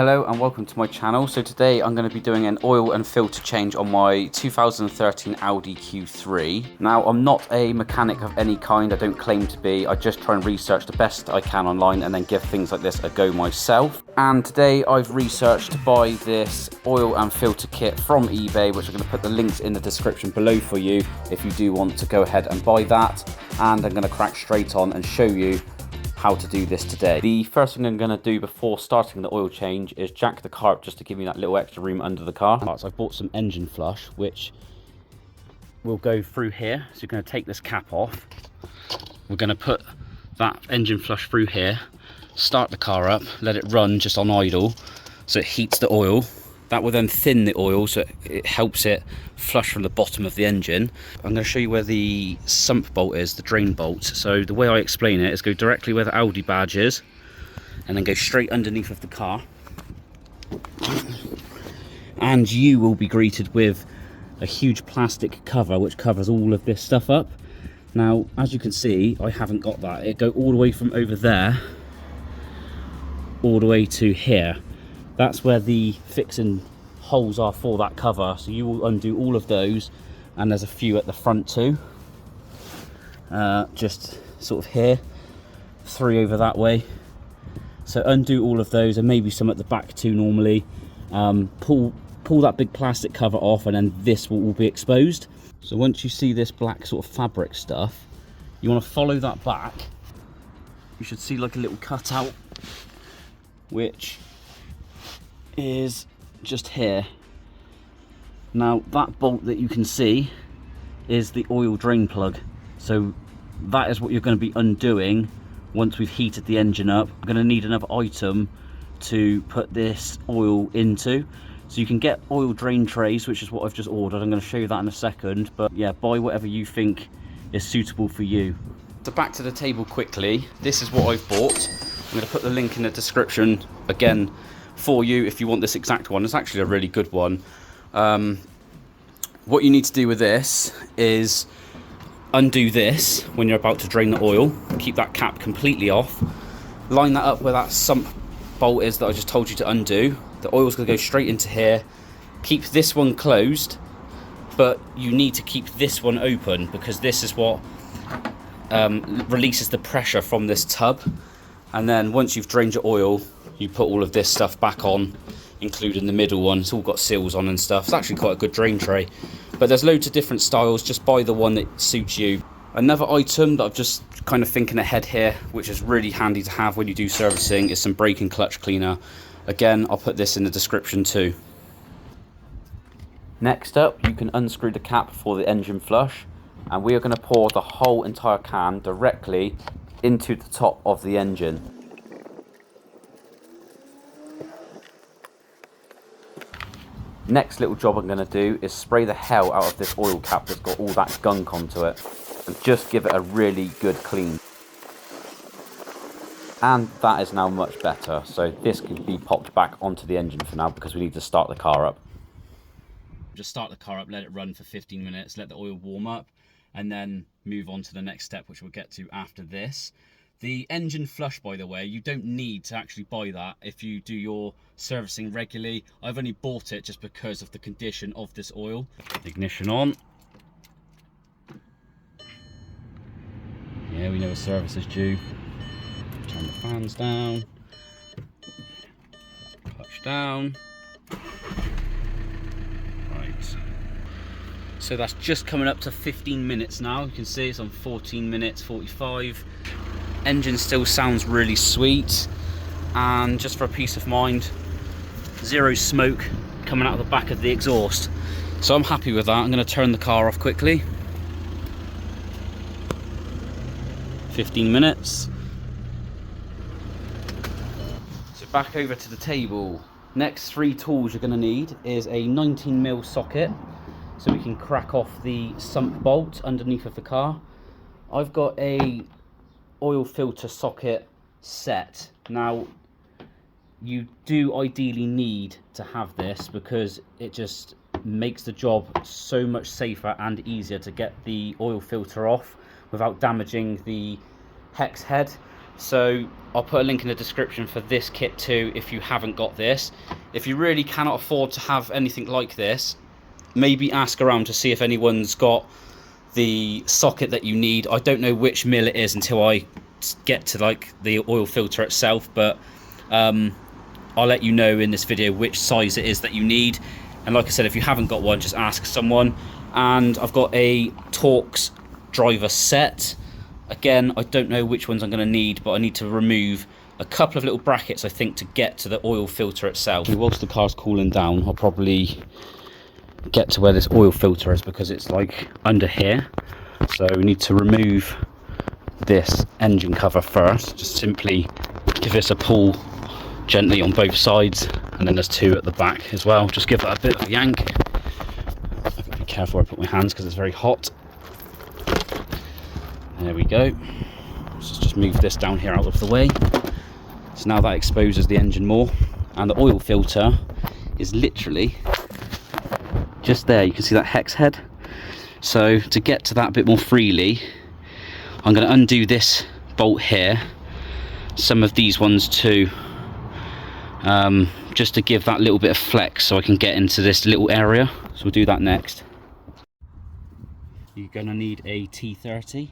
Hello and welcome to my channel. So today I'm going to be doing an oil and filter change on my 2013 Audi Q3. Now I'm not a mechanic of any kind, I don't claim to be, I just try and research the best I can online and then give things like this a go myself. And today I've researched to buy this oil and filter kit from eBay, which I'm going to put the links in the description below for you if you do want to go ahead and buy that. And I'm going to crack straight on and show you how to do this today. The first thing I'm going to do before starting the oil change is jack the car up just to give me that little extra room under the car. So I've bought some engine flush which will go through here. So you're going to take this cap off. We're going to put that engine flush through here, start the car up, let it run just on idle so it heats the oil. That will then thin the oil so it helps it flush from the bottom of the engine. I'm going to show you where the sump bolt is, the drain bolt. So the way I explain it is go directly where the Audi badge is and then go straight underneath of the car. And you will be greeted with a huge plastic cover which covers all of this stuff up. Now, as you can see, I haven't got that. It go all the way from over there all the way to here. That's where the fixing holes are for that cover. So you will undo all of those, and there's a few at the front too. Just sort of here, 3 over that way. So undo all of those, and maybe some at the back too normally. Pull that big plastic cover off, and then this will all be exposed. So once you see this black sort of fabric stuff, you want to follow that back. You should see like a little cutout, which is just here. Now that bolt that you can see is the oil drain plug, so that is what you're going to be undoing once we've heated the engine up. I'm going to need another item to put this oil into, so you can get oil drain trays, which is what I've just ordered. I'm going to show you that in a second, but yeah, buy whatever you think is suitable for you. So back to the table quickly, this is what I've bought. I'm going to put the link in the description again for you if you want this exact one. It's actually a really good one. What you need to do with this is undo this when you're about to drain the oil, keep that cap completely off, line that up where that sump bolt is that I just told you to undo. The oil's going to go straight into here. Keep this one closed, but you need to keep this one open because this is what releases the pressure from this tub. And then once you've drained your oil, you put all of this stuff back on, including the middle one. It's all got seals on and stuff. It's actually quite a good drain tray. But there's loads of different styles. Just buy the one that suits you. Another item that I'm just kind of thinking ahead here, which is really handy to have when you do servicing, is some brake and clutch cleaner. Again, I'll put this in the description too. Next up, you can unscrew the cap for the engine flush, and we are going to pour the whole entire can directly into the top of the engine. Next little job I'm going to do is spray the hell out of this oil cap that's got all that gunk onto it and just give it a really good clean. And that is now much better, so this can be popped back onto the engine for now because we need to start the car up. Just start the car up, let it run for 15 minutes, let the oil warm up, and then move on to the next step, which we'll get to after this. The engine flush, by the way, you don't need to actually buy that if you do your servicing regularly. I've only bought it just because of the condition of this oil. Ignition on. Yeah, we know a service is due. Turn the fans down. Clutch down. Right. So that's just coming up to 15 minutes now. You can see it's on 14 minutes 45. Engine still sounds really sweet, and just for a peace of mind, zero smoke coming out of the back of the exhaust. So I'm happy with that. I'm going to turn the car off quickly. 15 minutes. So back over to the table. Next 3 tools you're going to need is a 19mm socket, so we can crack off the sump bolt underneath of the car. I've got a oil filter socket set. Now you do ideally need to have this because it just makes the job so much safer and easier to get the oil filter off without damaging the hex head. So I'll put a link in the description for this kit too if you haven't got this. If you really cannot afford to have anything like this, maybe ask around to see if anyone's got the socket that you need. I don't know which mill it is until I get to like the oil filter itself, but I'll let you know in this video which size it is that you need. And like I said, if you haven't got one, just ask someone. And I've got a Torx driver set. Again, I don't know which ones I'm going to need, but I need to remove a couple of little brackets, I think, to get to the oil filter itself. Whilst the car's cooling down, I'll probably get to where this oil filter is, because it's like under here. So we need to remove this engine cover first. Just simply give this a pull gently on both sides, and then there's two at the back as well. Just give that a bit of a yank. I've got to be careful where I put my hands because it's very hot. There we go. Let's just move this down here out of the way. So now that exposes the engine more, and the oil filter is literally just there. You can see that hex head. So to get to that a bit more freely, I'm going to undo this bolt here, some of these ones too, just to give that little bit of flex so I can get into this little area. So we'll do that next. You're going to need a T30.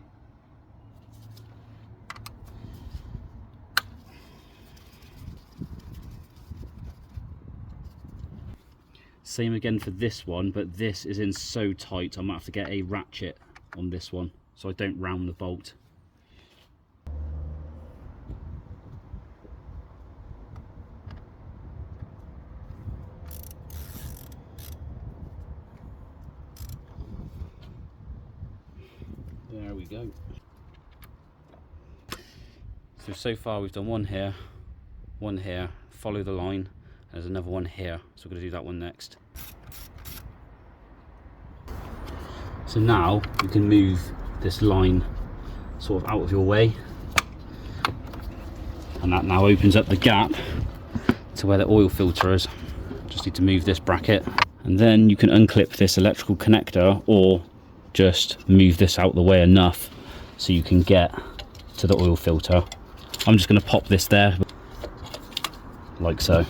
Same again for this one, but this is in so tight I might have to get a ratchet on this one so I don't round the bolt. There we go. So far we've done one here, follow the line. There's another one here, so we're going to do that one next. So now you can move this line sort of out of your way, and that now opens up the gap to where the oil filter is. Just need to move this bracket, and then you can unclip this electrical connector, or just move this out the way enough so you can get to the oil filter. I'm just going to pop this there like so.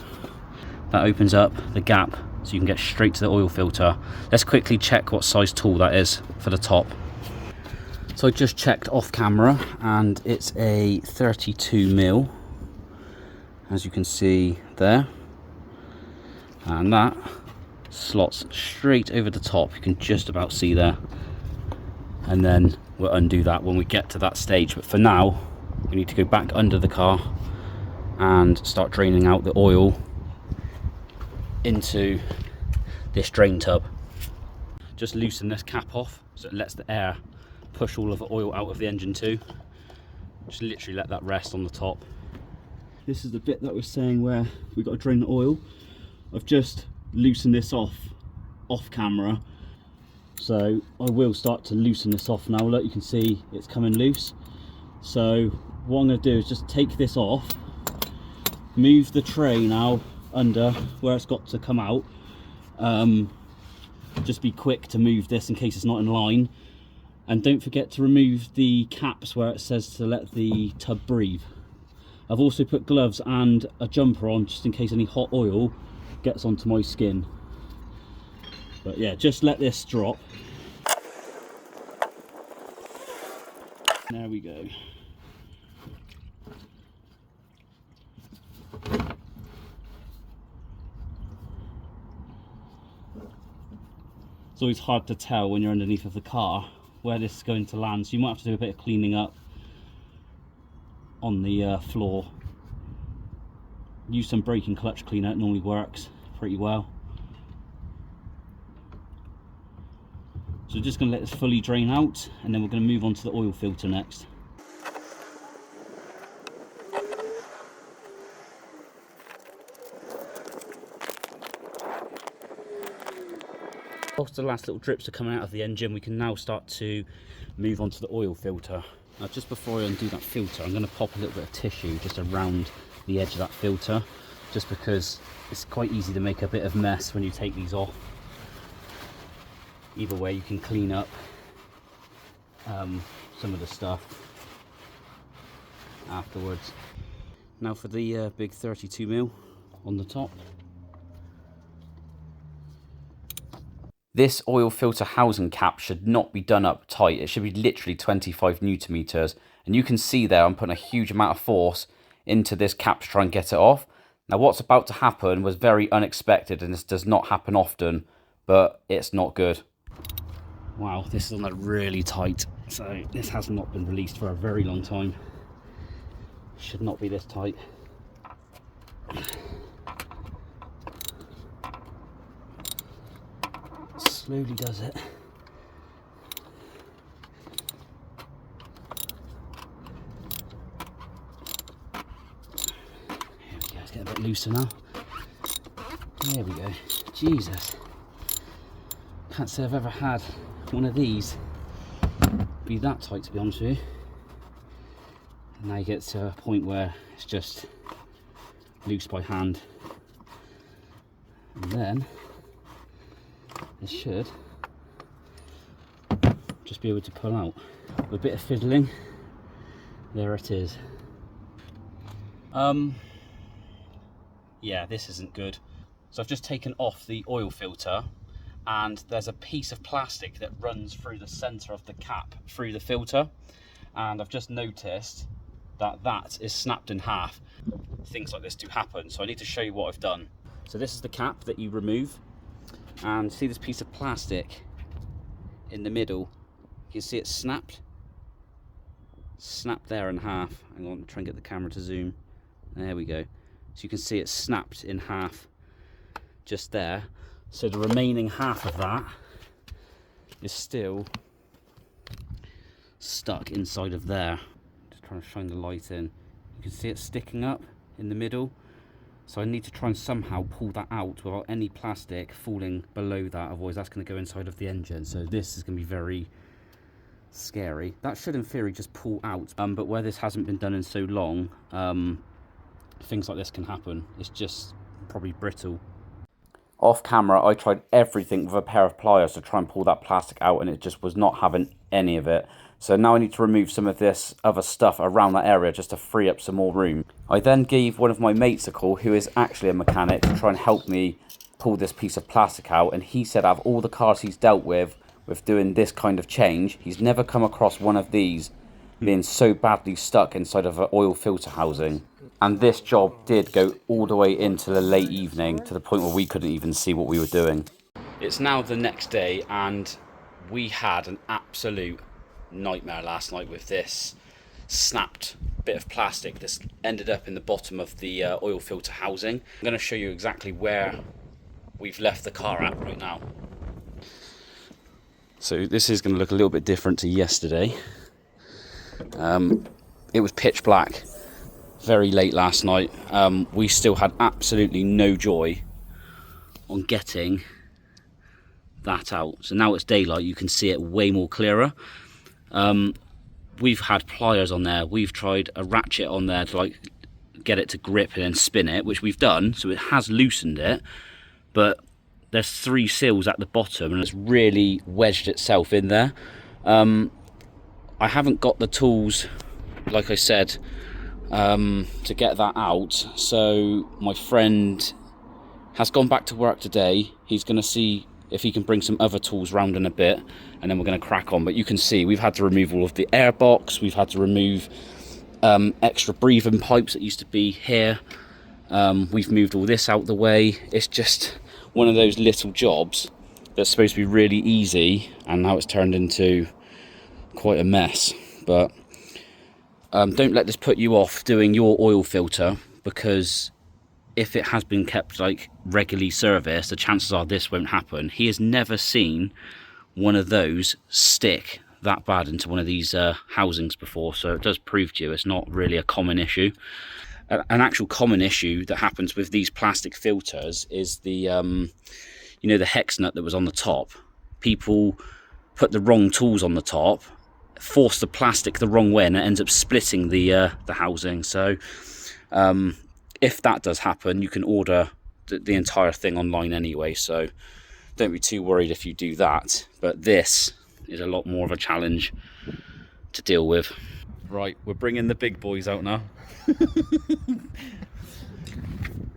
That opens up the gap so you can get straight to the oil filter. Let's quickly check what size tool that is for the top. So I just checked off camera, and it's a 32mm, as you can see there, and that slots straight over the top. You can just about see there, and then we'll undo that when we get to that stage. But for now, we need to go back under the car and start draining out the oil into this drain tub. Just loosen this cap off so it lets the air push all of the oil out of the engine too. Just literally let that rest on the top. This is the bit that we're saying where we've got to drain the oil. I've just loosened this off camera, so I will start to loosen this off now. Look, you can see it's coming loose. So what I'm going to do is just take this off, move the tray now under where it's got to come out. Just be quick to move this in case it's not in line, and don't forget to remove the caps where it says to let the tub breathe. I've also put gloves and a jumper on just in case any hot oil gets onto my skin. But yeah, just let this drop. There we go. It's always hard to tell when you're underneath of the car where this is going to land, so you might have to do a bit of cleaning up on the floor. Use some brake and clutch cleaner, it normally works pretty well. So we're just going to let this fully drain out, and then we're going to move on to the oil filter next. Whilst the last little drips are coming out of the engine, we can now start to move on to the oil filter. Now, just before I undo that filter, I'm going to pop a little bit of tissue just around the edge of that filter, just because it's quite easy to make a bit of mess when you take these off. Either way, you can clean up some of the stuff. afterwards. Now for the big 32mm on the top. This oil filter housing cap should not be done up tight. It should be literally 25 Newton meters. And you can see there I'm putting a huge amount of force into this cap to try and get it off. Now what's about to happen was very unexpected, and this does not happen often, but it's not good. Wow, this is on that really tight. So this has not been released for a very long time. Should not be this tight. Slowly does it. Here we go, it's getting a bit looser now. There we go. Jesus. Can't say I've ever had one of these be that tight, to be honest with you. And now you get to a point where it's just loose by hand. And then it should just be able to pull out. With a bit of fiddling, there it is. Yeah, this isn't good. So I've just taken off the oil filter, and there's a piece of plastic that runs through the center of the cap through the filter, and I've just noticed that that is snapped in half. Things like this do happen, so I need to show you what I've done. So this is the cap that you remove, and see this piece of plastic in the middle? You can see it's snapped there in half. Hang on, try and get the camera to zoom. There we go. So you can see it's snapped in half just there. So the remaining half of that is still stuck inside of there. Just trying to shine the light in. You can see it sticking up in the middle. So I need to try and somehow pull that out without any plastic falling below that, otherwise that's going to go inside of the engine. So this is going to be very scary. That should in theory just pull out, but where this hasn't been done in so long, things like this can happen. It's just probably brittle. Off camera I tried everything with a pair of pliers to try and pull that plastic out, and it just was not having any of it. So now I need to remove some of this other stuff around that area just to free up some more room. I then gave one of my mates a call, who is actually a mechanic, to try and help me pull this piece of plastic out, and he said out of all the cars he's dealt with doing this kind of change, he's never come across one of these being so badly stuck inside of an oil filter housing. And this job did go all the way into the late evening, to the point where we couldn't even see what we were doing. It's now the next day, and we had an absolute nightmare last night with this snapped bit of plastic. This ended up in the bottom of the oil filter housing. I'm going to show you exactly where we've left the car at right now. So this is going to look a little bit different to yesterday. It was pitch black very late last night. We still had absolutely no joy on getting that out. So now it's daylight, you can see it way more clearer. We've had pliers on there, we've tried a ratchet on there to like get it to grip and then spin it, which we've done, so it has loosened it, but there's 3 seals at the bottom and it's really wedged itself in there. I haven't got the tools, like I said, to get that out, so my friend has gone back to work today. He's going to see if he can bring some other tools round in a bit, and then we're going to crack on. But you can see we've had to remove all of the air box, we've had to remove extra breathing pipes that used to be here, we've moved all this out the way. It's just one of those little jobs that's supposed to be really easy, and now it's turned into quite a mess. But don't let this put you off doing your oil filter, because if it has been kept like regularly serviced, the chances are this won't happen. He has never seen one of those stick that bad into one of these housings before, so it does prove to you it's not really a common issue. An actual common issue that happens with these plastic filters is the you know, the hex nut that was on the top. People put the wrong tools on the top, force the plastic the wrong way, and it ends up splitting the housing. So if that does happen, you can order the entire thing online anyway, so don't be too worried if you do that. But this is a lot more of a challenge to deal with. Right, we're bringing the big boys out now.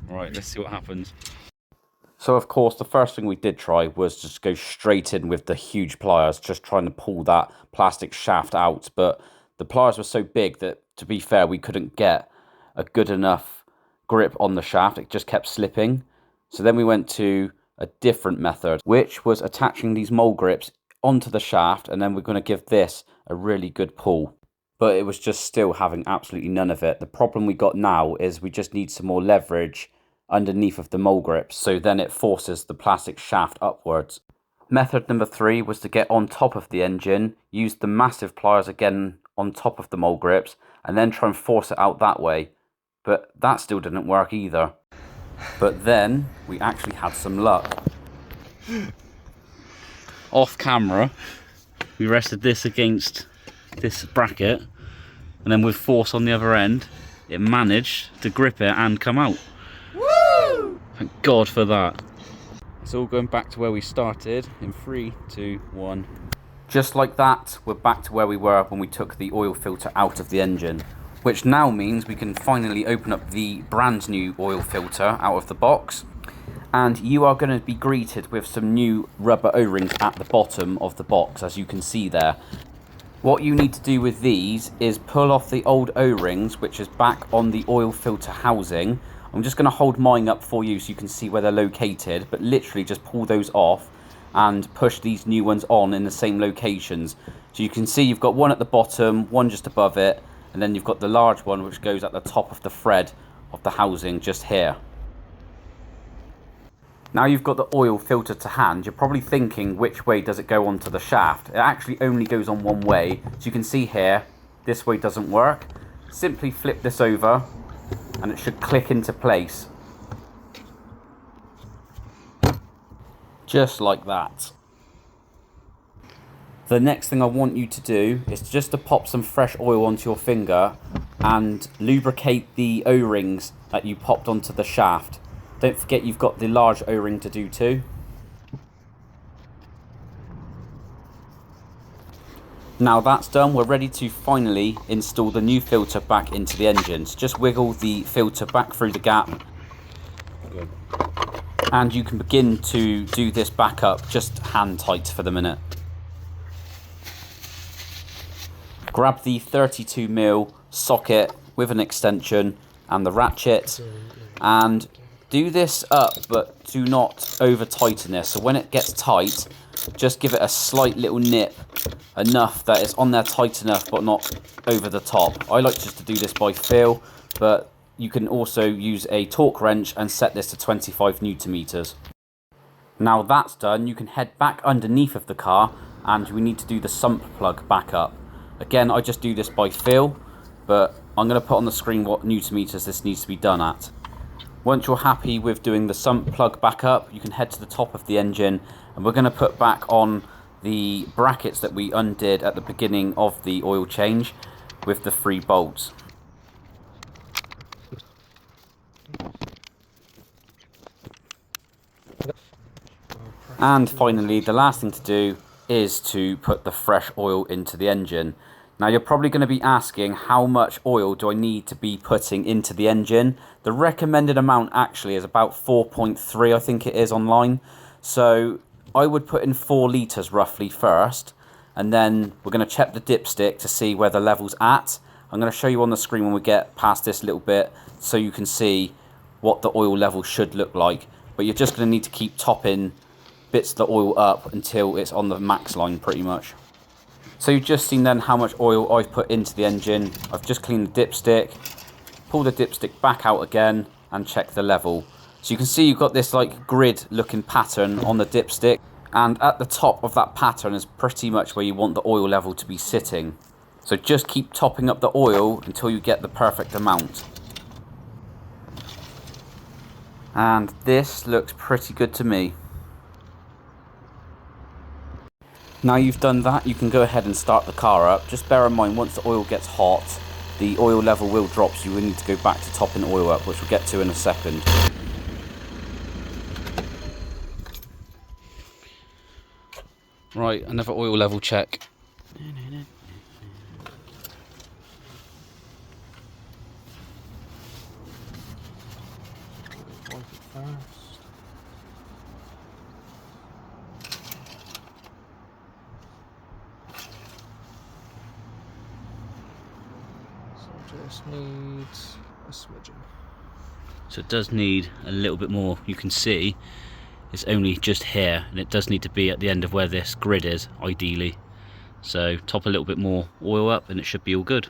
Right, let's see what happens. So of course, the first thing we did try was just go straight in with the huge pliers, just trying to pull that plastic shaft out. But the pliers were so big that, to be fair, we couldn't get a good enough grip on the shaft. It just kept slipping. So then we went to a different method, which was attaching these mole grips onto the shaft, and then we're going to give this a really good pull. But it was just still having absolutely none of it. The problem we got now is we just need some more leverage underneath of the mole grips, so then it forces the plastic shaft upwards. Method number 3 was to get on top of the engine, use the massive pliers again on top of the mole grips, and then try and force it out that way. But that still didn't work either. But then we actually had some luck. Off camera, we rested this against this bracket, and then with force on the other end, it managed to grip it and come out. Woo! Thank God for that. It's all going back to where we started in 3, 2, 1. Just like that, we're back to where we were when we took the oil filter out of the engine, which now means we can finally open up the brand new oil filter out of the box. And you are going to be greeted with some new rubber O-rings at the bottom of the box, as you can see there. What you need to do with these is pull off the old O-rings, which is back on the oil filter housing. I'm just going to hold mine up for you so you can see where they're located, but literally just pull those off and push these new ones on in the same locations. So you can see you've got one at the bottom, one just above it, and then you've got the large one which goes at the top of the thread of the housing just here. Now you've got the oil filter to hand, you're probably thinking, which way does it go onto the shaft? It actually only goes on one way. So you can see here, this way doesn't work. Simply flip this over and it should click into place. Just like that. The next thing I want you to do is just to pop some fresh oil onto your finger and lubricate the O-rings that you popped onto the shaft. Don't forget you've got the large O-ring to do too. Now that's done, we're ready to finally install the new filter back into the engine. So just wiggle the filter back through the gap. Good. And you can begin to do this back up, just hand tight for the minute. Grab the 32mm socket with an extension and the ratchet and do this up, but do not over tighten this. So when it gets tight, just give it a slight little nip, enough that it's on there tight enough but not over the top. I like just to do this by feel, but you can also use a torque wrench and set this to 25 Newton meters. Now that's done, you can head back underneath of the car and we need to do the sump plug back up. Again, I just do this by feel, but I'm going to put on the screen what Newton meters this needs to be done at. Once you're happy with doing the sump plug back up, you can head to the top of the engine and we're going to put back on the brackets that we undid at the beginning of the oil change with the 3 bolts. And finally, the last thing to do is to put the fresh oil into the engine. Now you're probably going to be asking, how much oil do I need to be putting into the engine? The recommended amount actually is about 4.3, I think it is online. So I would put in 4 litres roughly first, and then we're going to check the dipstick to see where the level's at. I'm going to show you on the screen when we get past this little bit so you can see what the oil level should look like. But you're just going to need to keep topping bits of the oil up until it's on the max line pretty much. So you've just seen then how much oil I've put into the engine. I've just cleaned the dipstick, pull the dipstick back out again and check the level. So you can see you've got this like grid looking pattern on the dipstick, and at the top of that pattern is pretty much where you want the oil level to be sitting. So just keep topping up the oil until you get the perfect amount. And this looks pretty good to me. Now you've done that, you can go ahead and start the car up. Just bear in mind, once the oil gets hot, the oil level will drop, so you will need to go back to topping the oil up, which we'll get to in a second. Right, another oil level check. first. So just needs a smidgen. So it does need a little bit more. You can see it's only just here, and it does need to be at the end of where this grid is, ideally. So top a little bit more oil up and it should be all good.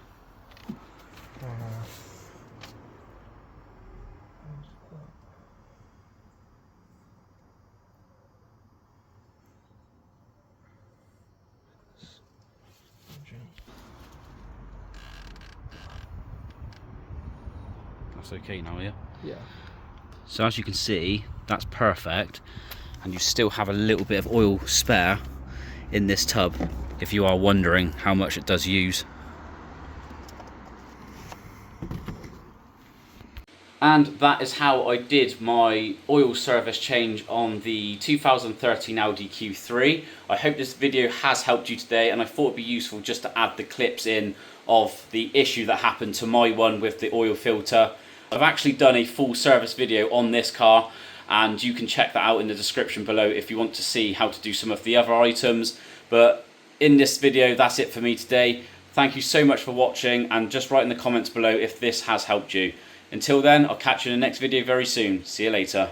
That's okay now, yeah? Yeah. So as you can see, that's perfect, and you still have a little bit of oil spare in this tub if you are wondering how much it does use. And that is how I did my oil service change on the 2013 Audi Q3. I hope this video has helped you today, and I thought it'd be useful just to add the clips in of the issue that happened to my one with the oil filter. I've actually done a full service video on this car, and you can check that out in the description below if you want to see how to do some of the other items. But in this video, that's it for me today. Thank you so much for watching, and just write in the comments below if this has helped you. Until then, I'll catch you in the next video very soon. See you later.